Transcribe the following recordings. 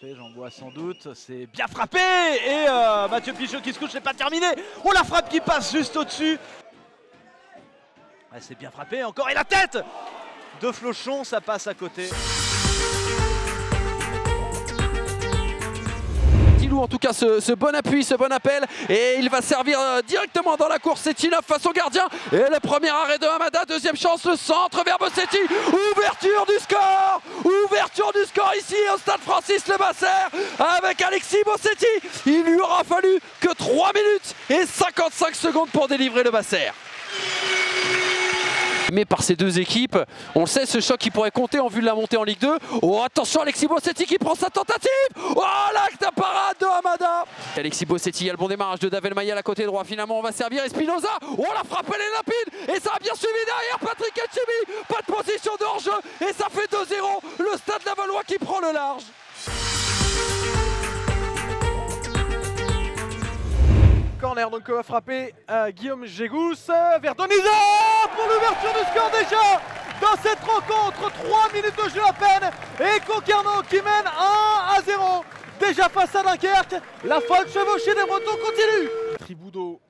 frappé, j'en vois sans doute. C'est bien frappé. Et Mathieu Pichot qui se couche, c'est pas terminé. Oh, la frappe qui passe juste au-dessus. C'est bien frappé encore. Et la tête de Flochon, ça passe à côté. En tout cas ce bon appui, ce bon appel, et il va servir directement dans la course. Setinov face au gardien, et le premier arrêt de Hamada, deuxième chance, le centre vers Bossetti, ouverture du score ici au stade Francis Lebasser avec Alexis Bossetti. Il lui aura fallu que 3 minutes et 55 secondes pour délivrer le Basser. Mais par ces deux équipes, on le sait, ce choc qui pourrait compter en vue de la montée en Ligue 2. Oh, attention, Alexis Bossetti qui prend sa tentative. Oh, l'acte de parade de Hamada. Alexis Bossetti, il y a le bon démarrage de Davel Mayal à côté droit. Finalement, on va servir Espinoza. Oh, la frappe, elle est limpide. Et ça a bien suivi derrière Patrick Etchemi. Pas de position de hors-jeu. Et ça fait 2-0. Le Stade Lavallois qui prend le large. Corner donc frappé Guillaume Jégous vers Doniza pour l'ouverture du score déjà dans cette rencontre. 3 minutes de jeu à peine et Concarneau qui mène 1-0 déjà face à Dunkerque. La folle chevauchée des Bretons continue. Triboudo.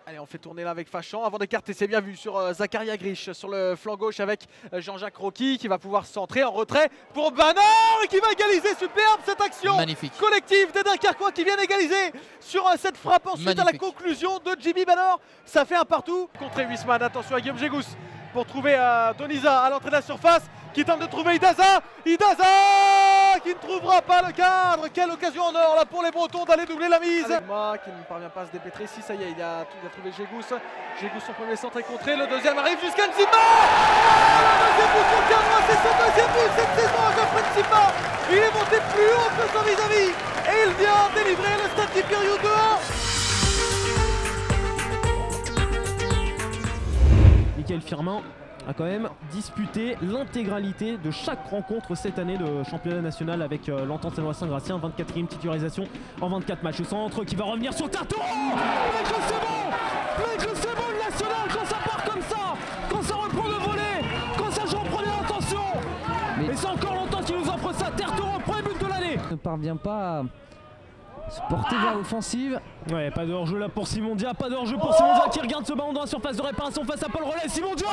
Allez, on fait tourner là avec Fachan avant d'écarter, c'est bien vu sur Zakaria Grish sur le flanc gauche avec Jean-Jacques Rocky qui va pouvoir centrer en retrait pour Banner qui va égaliser. Superbe cette action collective des Dunkerquois qui viennent égaliser sur cette frappe ensuite à la conclusion de Jimmy Banner. Ça fait un partout. Contre Huisman, attention à Guillaume Jégous pour trouver Doniza à l'entrée de la surface qui tente de trouver Idaza qui ne trouvera pas le cadre. Quelle occasion en or là pour les Bretons d'aller doubler la mise. Moi qui ne parvient pas à se dépêtrer. Si, ça y est, il a trouvé Jégous. Jégous, son premier centre est contré, le deuxième arrive jusqu'à Nzimba. Le deuxième but pour Carnois, c'est son deuxième but cette saison après Nzimba. Il est monté plus haut que son vis-à-vis et il vient délivrer le Stade Tipiriou 2-1. Mickaël Firmin a quand même disputé l'intégralité de chaque rencontre cette année de championnat national avec l'Entente Saint-Gratien. 24e titularisation en 24 matchs. Au centre qui va revenir sur Tartoro. Mais que c'est bon le national quand ça part comme ça, quand ça reprend le volet, quand ça joue en première intention. Mais c'est encore longtemps qu'il nous offre ça. Tartoro, premier but de l'année. Ne parvient pas à se porter vers l'offensive. Ouais, pas de hors-jeu là pour Simon Dia, pas de hors-jeu pour Simon Dia qui regarde ce ballon dans la surface de réparation face à Paul Relais. Simon Dia.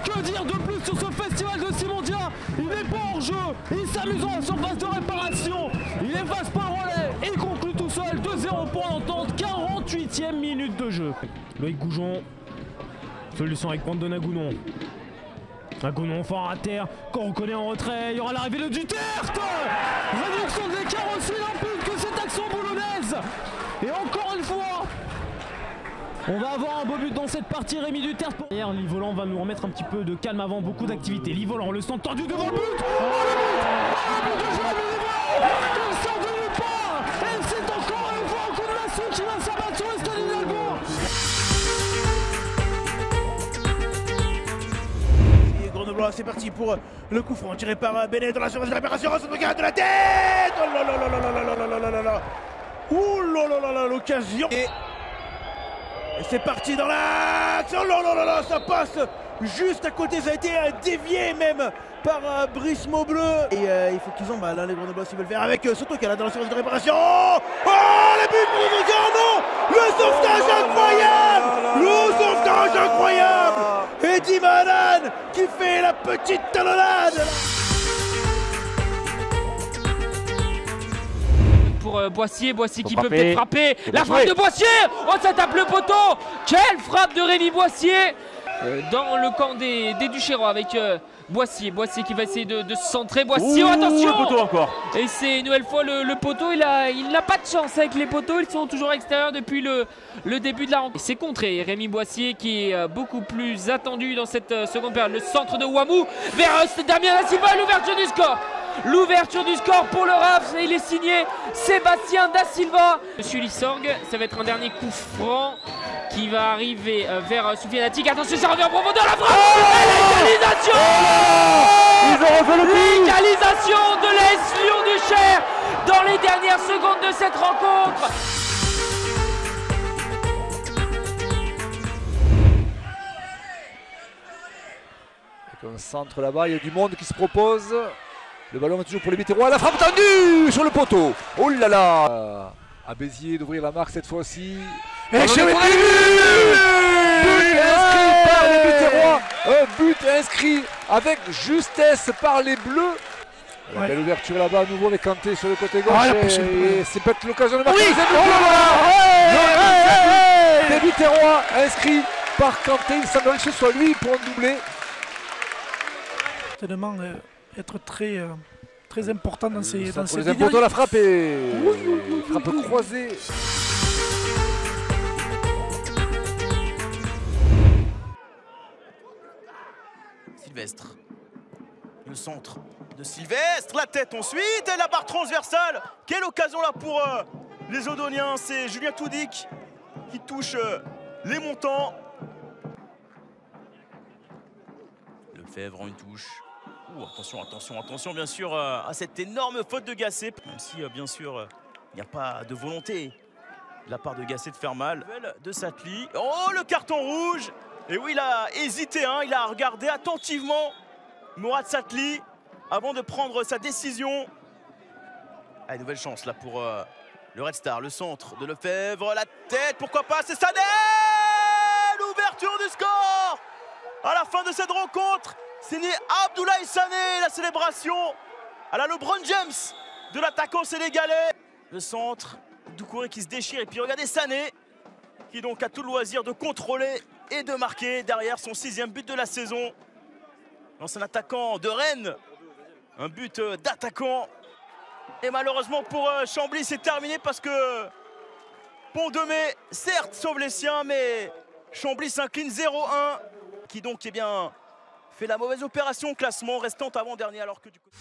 Que dire de plus sur ce festival de Simon Dia. Il n'est pas hors-jeu, il s'amuse en surface de réparation, il efface Paul Relais et il conclut tout seul. 2-0 pour l'Entente, 48e minute de jeu. Loïc Goujon, solution avec pointe de Nagounon. Nagounon fort à terre, qu'on reconnaît en retrait, il y aura l'arrivée de Duterte. Réduction de l'écart aussi limpide que cette action boulonnaise. Et encore une fois, on va avoir un beau but dans cette partie. Rémi Duterte. Hier, Livolan va nous remettre un petit peu de calme avant beaucoup d'activité. Livolan, le centre tendu devant le but. Oh, le but de Jérémy Livolan. Il sort de nulle part. Et c'est encore une fois un coup de lasso qui va s'abattre sur le Stade Hidalgo. C'est parti pour le coup franc tiré par Benet dans la surface de réparation. Ça regarde de la tête. Oh là là là là là là là là là là. Ouh là là là là, l'occasion. Et c'est parti dans l'axe. Oh là là là là, ça passe juste à côté. Ça a été dévié même par Brice Maubleu. Et il faut qu'ils ont là les Grenoblois s'ils veulent faire avec Soto qui est là dans la surface de réparation. Oh le but pour Concarneau. Le sauvetage incroyable. Le sauvetage incroyable. Eddie Manan qui fait la petite talonnade. Pour Boissier qui peut peut-être frapper. La frappe de Boissier. Oh, ça tape le poteau. Quelle frappe de Rémi Boissier dans le camp des Duchérois avec Boissier qui va essayer de se centrer. Boissier, oh, attention. Le poteau encore. Et c'est une nouvelle fois le poteau. Il n'a pas de chance avec les poteaux. Ils sont toujours extérieurs depuis le début de la rencontre. C'est contré. Rémi Boissier qui est beaucoup plus attendu dans cette seconde période. Le centre de Ouamou vers Damien Da Silva. L'ouverture du score. L'ouverture du score pour le RAF, il est signé Sébastien Da Silva. Monsieur Lissorg, ça va être un dernier coup franc qui va arriver vers Soufiane Attic. Attention, ça revient en profondeur, la frappe. L'égalisation. Ils ont refait le coup. L'égalisation de l'AS Lyon du Cher dans les dernières secondes de cette rencontre. un centre là-bas, il y a du monde qui se propose. Le ballon est toujours pour les Biterrois. La frappe tendue sur le poteau. Oh là là. À Béziers d'ouvrir la marque cette fois-ci. Et but inscrit par les Biterrois. Un but inscrit avec justesse par les Bleus. La belle ouverture là-bas à nouveau avec Kanté sur le côté gauche. Et c'est peut-être l'occasion de marquer. Les Biterrois inscrits par Kanté. Il semblerait que ce soit lui pour un doublé. Tellement être très important dans ces Les importants, la frappe et frappe croisée. Sylvestre. Le centre de Sylvestre, la tête ensuite et la barre transversale. Quelle occasion là pour les Odoniens. C'est Julien Toudic qui touche les montants. Lefebvre en une touche. Attention bien sûr à cette énorme faute de Gasset. Même si bien sûr il n'y a pas de volonté de la part de Gasset de faire mal. De Satli. Oh, le carton rouge. Et oui, il a hésité, hein, il a regardé attentivement Mourad Satli avant de prendre sa décision. Allez, nouvelle chance là pour le Red Star, le centre de Lefebvre, la tête, pourquoi pas, c'est Sané. L'ouverture du score à la fin de cette rencontre. Signé Abdoulaye Sané, la célébration à la LeBron James de l'attaquant sénégalais. Le centre, Doucouré qui se déchire et puis regardez Sané qui donc a tout le loisir de contrôler et de marquer derrière son 6e but de la saison. L'ancien attaquant de Rennes, un but d'attaquant. Et malheureusement pour Chambly, c'est terminé parce que Pont-de-Mai, certes, sauve les siens, mais Chambly s'incline 0-1, qui donc fait la mauvaise opération au classement, restant avant-dernier alors que du côté...